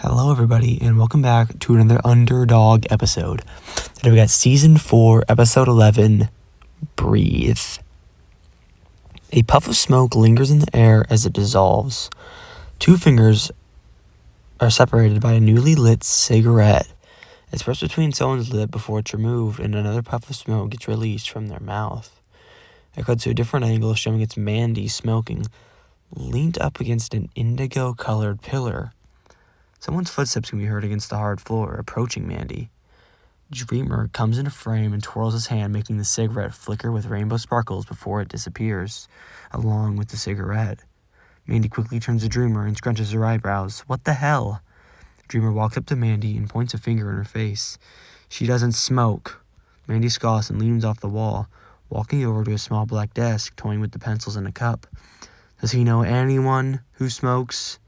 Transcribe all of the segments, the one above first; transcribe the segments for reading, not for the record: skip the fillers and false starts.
Hello, everybody, and welcome back to another Underdog episode. Today we got Season 4, Episode 11, Breathe. A puff of smoke lingers in the air as it dissolves. Two fingers are separated by a newly lit cigarette. It's pressed between someone's lip before it's removed, and another puff of smoke gets released from their mouth. It cuts to a different angle, showing it's Mandy smoking, leaned up against an indigo-colored pillar. Someone's footsteps can be heard against the hard floor, approaching Mandy. Dreamer comes into frame and twirls his hand, making the cigarette flicker with rainbow sparkles before it disappears, along with the cigarette. Mandy quickly turns to Dreamer and scrunches her eyebrows. What the hell? Dreamer walks up to Mandy and points a finger in her face. She doesn't smoke. Mandy scoffs and leans off the wall, walking over to a small black desk, toying with the pencils in a cup. Does he know anyone who smokes?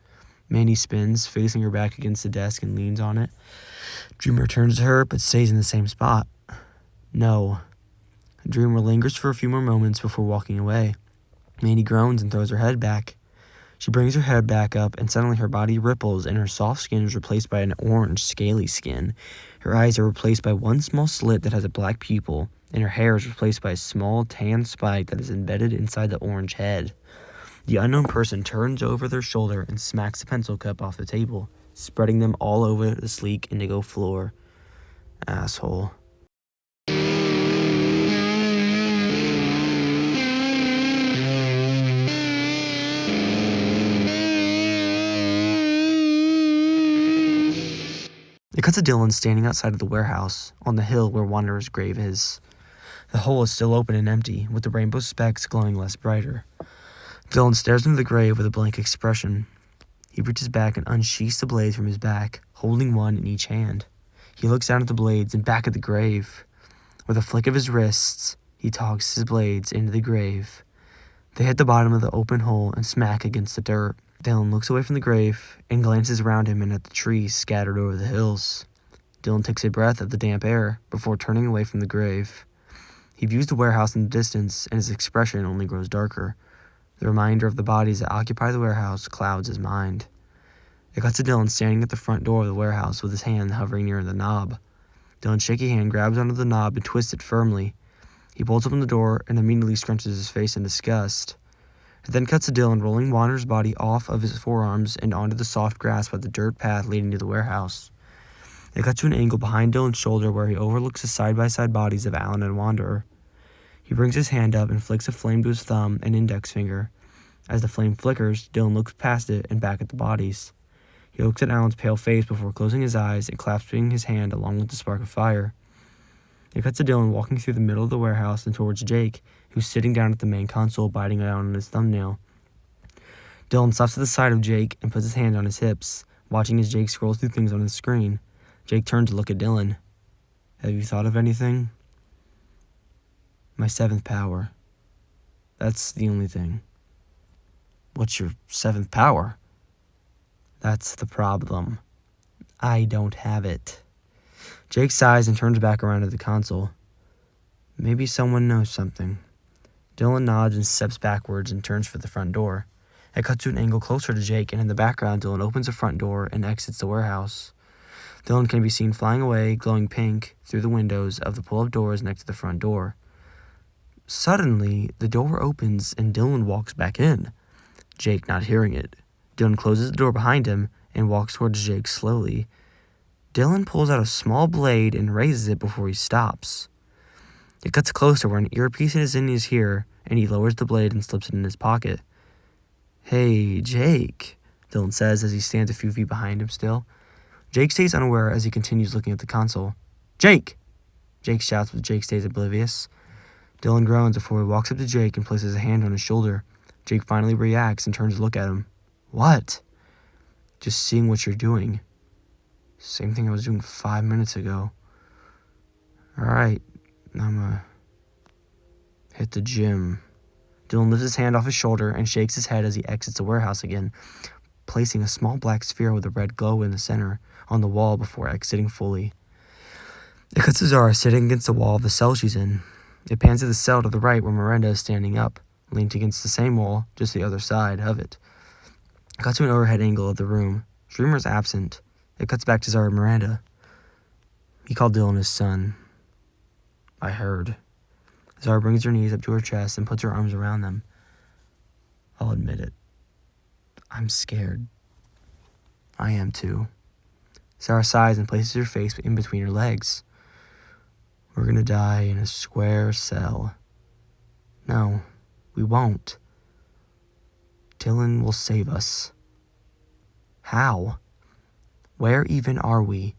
Mandy spins, facing her back against the desk, and leans on it. Dreamer turns to her, but stays in the same spot. No. Dreamer lingers for a few more moments before walking away. Mandy groans and throws her head back. She brings her head back up, and suddenly her body ripples, and her soft skin is replaced by an orange, scaly skin. Her eyes are replaced by one small slit that has a black pupil, and her hair is replaced by a small tan spike that is embedded inside the orange head. The unknown person turns over their shoulder and smacks the pencil cup off the table, spreading them all over the sleek indigo floor. Asshole. It cuts to Dylan standing outside of the warehouse, on the hill where Wanderer's grave is. The hole is still open and empty, with the rainbow specks glowing less brighter. Dylan stares into the grave with a blank expression. He reaches back and unsheaths the blades from his back, holding one in each hand. He looks down at the blades and back at the grave. With a flick of his wrists, he tosses his blades into the grave. They hit the bottom of the open hole and smack against the dirt. Dylan looks away from the grave and glances around him and at the trees scattered over the hills. Dylan takes a breath of the damp air before turning away from the grave. He views the warehouse in the distance, and his expression only grows darker. The reminder of the bodies that occupy the warehouse clouds his mind. It cuts to Dylan standing at the front door of the warehouse with his hand hovering near the knob. Dylan's shaky hand grabs onto the knob and twists it firmly. He pulls open the door and immediately scrunches his face in disgust. It then cuts to Dylan rolling Wanderer's body off of his forearms and onto the soft grass by the dirt path leading to the warehouse. It cuts to an angle behind Dylan's shoulder where he overlooks the side-by-side bodies of Alan and Wanderer. He brings his hand up and flicks a flame to his thumb and index finger. As the flame flickers, Dylan looks past it and back at the bodies. He looks at Alan's pale face before closing his eyes and clasping his hand along with the spark of fire. It cuts to Dylan walking through the middle of the warehouse and towards Jake, who's sitting down at the main console biting down on his thumbnail. Dylan stops at the side of Jake and puts his hand on his hips, watching as Jake scrolls through things on his screen. Jake turns to look at Dylan. Have you thought of anything? My seventh power. That's the only thing. What's your seventh power? That's the problem. I don't have it. Jake sighs and turns back around to the console. Maybe someone knows something. Dylan nods and steps backwards and turns for the front door. It cuts to an angle closer to Jake, and in the background, Dylan opens the front door and exits the warehouse. Dylan can be seen flying away, glowing pink, through the windows of the pull-up doors next to the front door. Suddenly, the door opens and Dylan walks back in. Jake not hearing it. Dylan closes the door behind him and walks towards Jake slowly. Dylan pulls out a small blade and raises it before he stops. It cuts closer where an earpiece is in his ear, and he lowers the blade and slips it in his pocket. Hey, Jake, Dylan says as he stands a few feet behind him still. Jake stays unaware as he continues looking at the console. Jake! Jake shouts, but Jake stays oblivious. Dylan groans before he walks up to Jake and places a hand on his shoulder. Jake finally reacts and turns to look at him. What? Just seeing what you're doing. Same thing I was doing 5 minutes ago. Alright, I'm gonna hit the gym. Dylan lifts his hand off his shoulder and shakes his head as he exits the warehouse again, placing a small black sphere with a red glow in the center on the wall before exiting fully. It cuts to Zara sitting against the wall of the cell she's in. It pans to the cell to the right where Miranda is standing up, leaned against the same wall, just the other side of it. It cuts to an overhead angle of the room. Dreamer's absent. It cuts back to Zara and Miranda. He called Dylan his son. I heard. Zara brings her knees up to her chest and puts her arms around them. I'll admit it. I'm scared. I am too. Zara sighs and places her face in between her legs. We're gonna die in a square cell. No, we won't. Dylan will save us. How? Where even are we?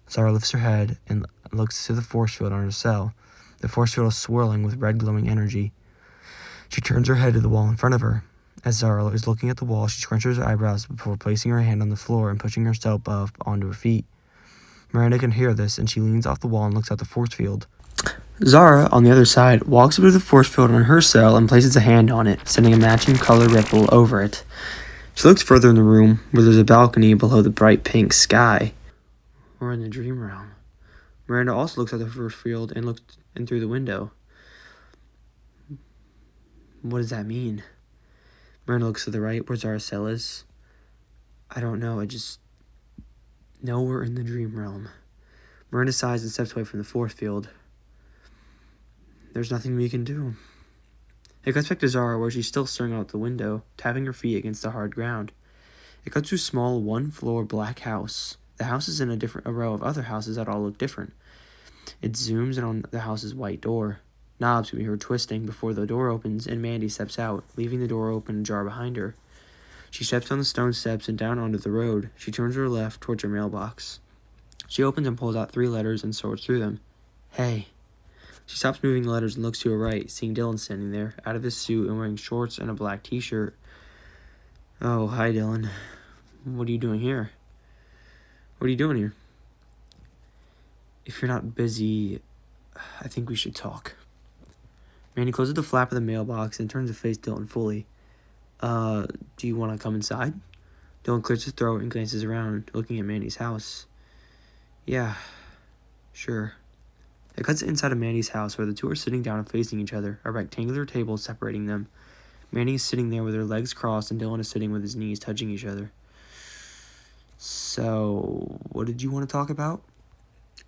Zara lifts her head and looks to the force field on her cell. The force field is swirling with red glowing energy. She turns her head to the wall in front of her. As Zara is looking at the wall, she scrunches her eyebrows before placing her hand on the floor and pushing herself up onto her feet. Miranda can hear this, and she leans off the wall and looks at the force field. Zara, on the other side, walks up to the force field on her cell and places a hand on it, sending a matching color ripple over it. She looks further in the room, where there's a balcony below the bright pink sky. We're in the dream realm. Miranda also looks at the force field and looks in through the window. What does that mean? Miranda looks to the right, where Zara's cell is. I don't know, I just know we're in the dream realm. Miranda sighs and steps away from the force field. There's nothing we can do. It cuts back to Zara, where she's still staring out the window, tapping her feet against the hard ground. It cuts to a small, one-floor black house. The house is in a row of other houses that all look different. It zooms in on the house's white door. Knobs can be heard twisting before the door opens, and Mandy steps out, leaving the door open and ajar behind her. She steps on the stone steps and down onto the road. She turns to her left towards her mailbox. She opens and pulls out 3 letters and sorts through them. Hey. She stops moving the letters and looks to her right, seeing Dylan standing there, out of his suit and wearing shorts and a black t-shirt. Oh, hi, Dylan. What are you doing here? What are you doing here? If you're not busy, I think we should talk. Mandy closes the flap of the mailbox and turns to face Dylan fully. Do you want to come inside? Dylan clears his throat and glances around, looking at Mandy's house. Yeah, sure. It cuts inside of Mandy's house, where the two are sitting down and facing each other, a rectangular table separating them. Mandy is sitting there with her legs crossed, and Dylan is sitting with his knees touching each other. So, what did you want to talk about?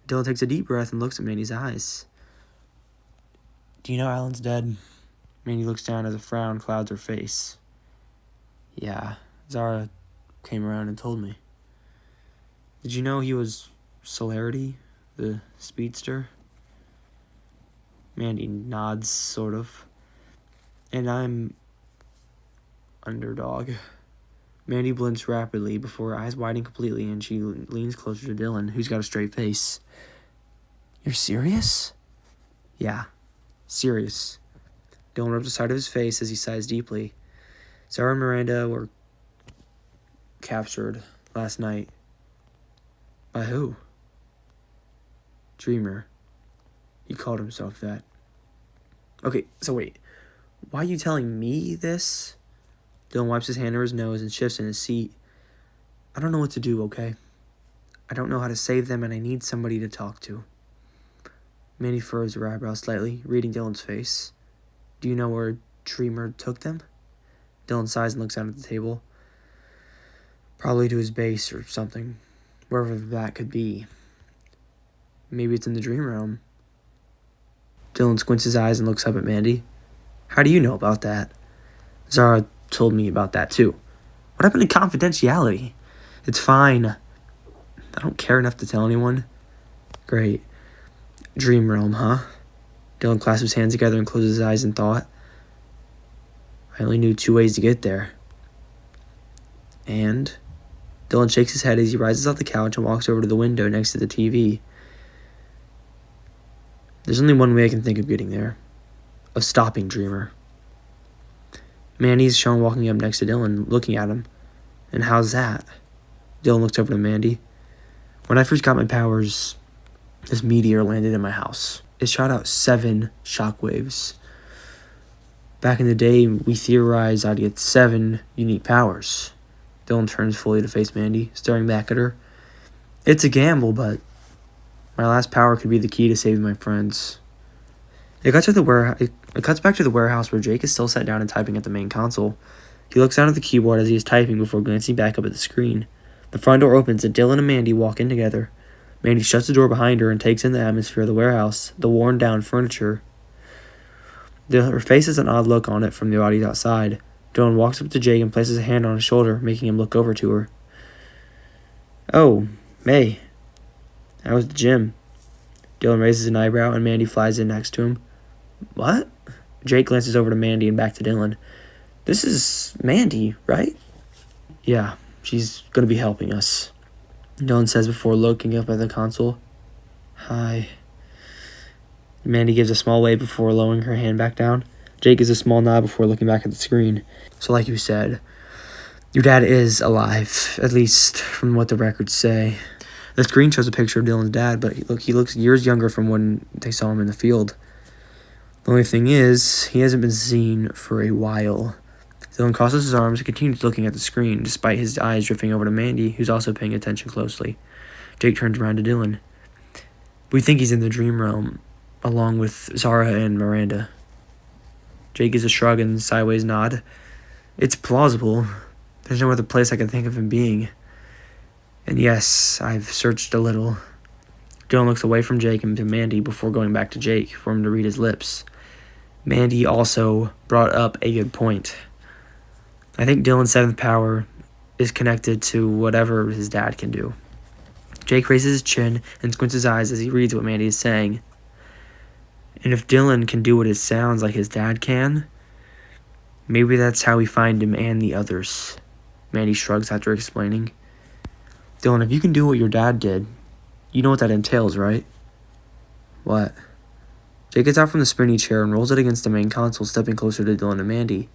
Dylan takes a deep breath and looks at Mandy's eyes. Do you know Alan's dead? Mandy looks down as a frown clouds her face. Yeah, Zara came around and told me. Did you know he was Celerity, the speedster? Mandy nods, sort of. And I'm Underdog. Mandy blinks rapidly before her eyes widen completely, and she leans closer to Dylan, who's got a straight face. You're serious? Yeah, serious. Dylan rubs the side of his face as he sighs deeply. Zara and Miranda were captured last night. By who? Dreamer. He called himself that. Okay, so wait. Why are you telling me this? Dylan wipes his hand over his nose and shifts in his seat. I don't know what to do, okay? I don't know how to save them, and I need somebody to talk to. Mandy furrows her eyebrows slightly, reading Dylan's face. Do you know where Dreamer took them? Dylan sighs and looks down at the table. Probably to his base or something. Wherever that could be. Maybe it's in the dream realm. Dylan squints his eyes and looks up at Mandy. How do you know about that? Zara told me about that too. What happened to confidentiality? It's fine. I don't care enough to tell anyone. Great. Dream realm, huh? Dylan clasps his hands together and closes his eyes in thought. I only knew 2 ways to get there. And? Dylan shakes his head as he rises off the couch and walks over to the window next to the TV. There's only one way I can think of getting there. Of stopping Dreamer. Mandy's shown walking up next to Dylan, looking at him. And how's that? Dylan looks over to Mandy. When I first got my powers, this meteor landed in my house. It shot out 7 shockwaves. Back in the day, we theorized I'd get 7 unique powers. Dylan turns fully to face Mandy, staring back at her. It's a gamble, but my last power could be the key to saving my friends. It cuts back to the warehouse where Jake is still sat down and typing at the main console. He looks down at the keyboard as he is typing before glancing back up at the screen. The front door opens and Dylan and Mandy walk in together. Mandy shuts the door behind her and takes in the atmosphere of the warehouse, the worn-down furniture. Her face has an odd look on it from the bodies outside. Dylan walks up to Jake and places a hand on his shoulder, making him look over to her. "Oh, May. How was the gym?" Dylan raises an eyebrow and Mandy flies in next to him. "What?" Jake glances over to Mandy and back to Dylan. "This is Mandy, right?" "Yeah, she's going to be helping us," Dylan says before looking up at the console. "Hi." Mandy gives a small wave before lowering her hand back down. Jake gives a small nod before looking back at the screen. "So like you said, your dad is alive, at least from what the records say." The screen shows a picture of Dylan's dad, but he looks years younger from when they saw him in the field. The only thing is, he hasn't been seen for a while. Dylan crosses his arms and continues looking at the screen, despite his eyes drifting over to Mandy, who's also paying attention closely. Jake turns around to Dylan. "We think he's in the dream realm, along with Zara and Miranda." Jake gives a shrug and sideways nod. "It's plausible. There's no other place I can think of him being. And yes, I've searched a little." Dylan looks away from Jake and to Mandy before going back to Jake for him to read his lips. Mandy also brought up a good point. "I think Dylan's seventh power is connected to whatever his dad can do." Jake raises his chin and squints his eyes as he reads what Mandy is saying. "And if Dylan can do what it sounds like his dad can, maybe that's how we find him and the others." Mandy shrugs after explaining. "Dylan, if you can do what your dad did, you know what that entails, right?" "What?" Jake gets out from the springy chair and rolls it against the main console, stepping closer to Dylan and Mandy.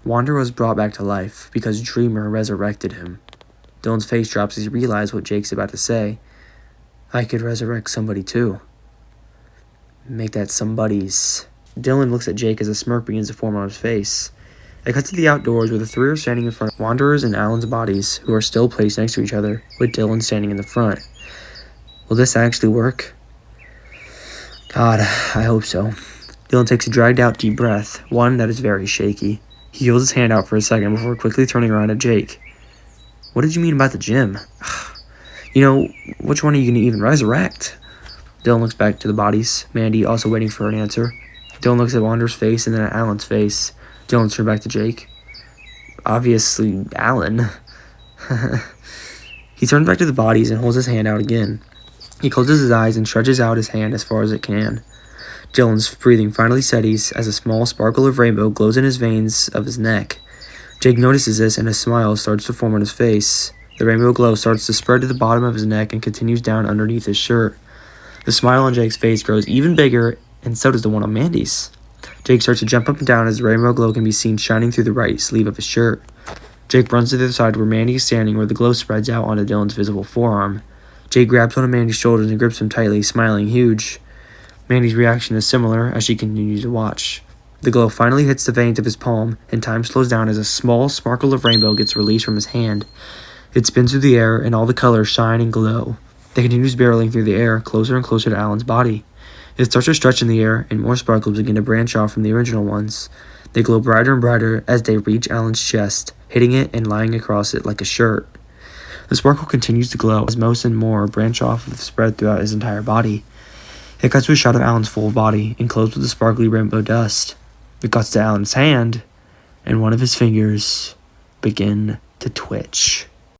"Wanderer was brought back to life because Dreamer resurrected him." Dylan's face drops as he realizes what Jake's about to say. "I could resurrect somebody too." "Make that somebody's." Dylan looks at Jake as a smirk begins to form on his face. It cuts to the outdoors where the three are standing in front of Wanderer's and Alan's bodies, who are still placed next to each other, with Dylan standing in the front. Will this actually work? God, I hope so. Dylan takes a dragged-out deep breath, one that is very shaky. He holds his hand out for a second before quickly turning around to Jake. "What did you mean about the gym? Which one are you going to even resurrect?" Dylan looks back to the bodies, Mandy also waiting for an answer. Dylan looks at Wanderer's face and then at Alan's face. Dylan turns back to Jake. "Obviously, Alan." He turns back to the bodies and holds his hand out again. He closes his eyes and stretches out his hand as far as it can. Dylan's breathing finally steadies as a small sparkle of rainbow glows in his veins of his neck. Jake notices this and a smile starts to form on his face. The rainbow glow starts to spread to the bottom of his neck and continues down underneath his shirt. The smile on Jake's face grows even bigger, and so does the one on Mandy's. Jake starts to jump up and down as the rainbow glow can be seen shining through the right sleeve of his shirt. Jake runs to the other side where Mandy is standing, where the glow spreads out onto Dylan's visible forearm. Jake grabs one of Mandy's shoulders and grips him tightly, smiling huge. Mandy's reaction is similar as she continues to watch. The glow finally hits the veins of his palm, and time slows down as a small sparkle of rainbow gets released from his hand. It spins through the air, and all the colors shine and glow. It continues barreling through the air, closer and closer to Alan's body. It starts to stretch in the air, and more sparkles begin to branch off from the original ones. They glow brighter and brighter as they reach Alan's chest, hitting it and lying across it like a shirt. The sparkle continues to glow as most and more branch off and spread throughout his entire body. It cuts to a shot of Alan's full body, enclosed with the sparkly rainbow dust. It cuts to Alan's hand, and one of his fingers begin to twitch.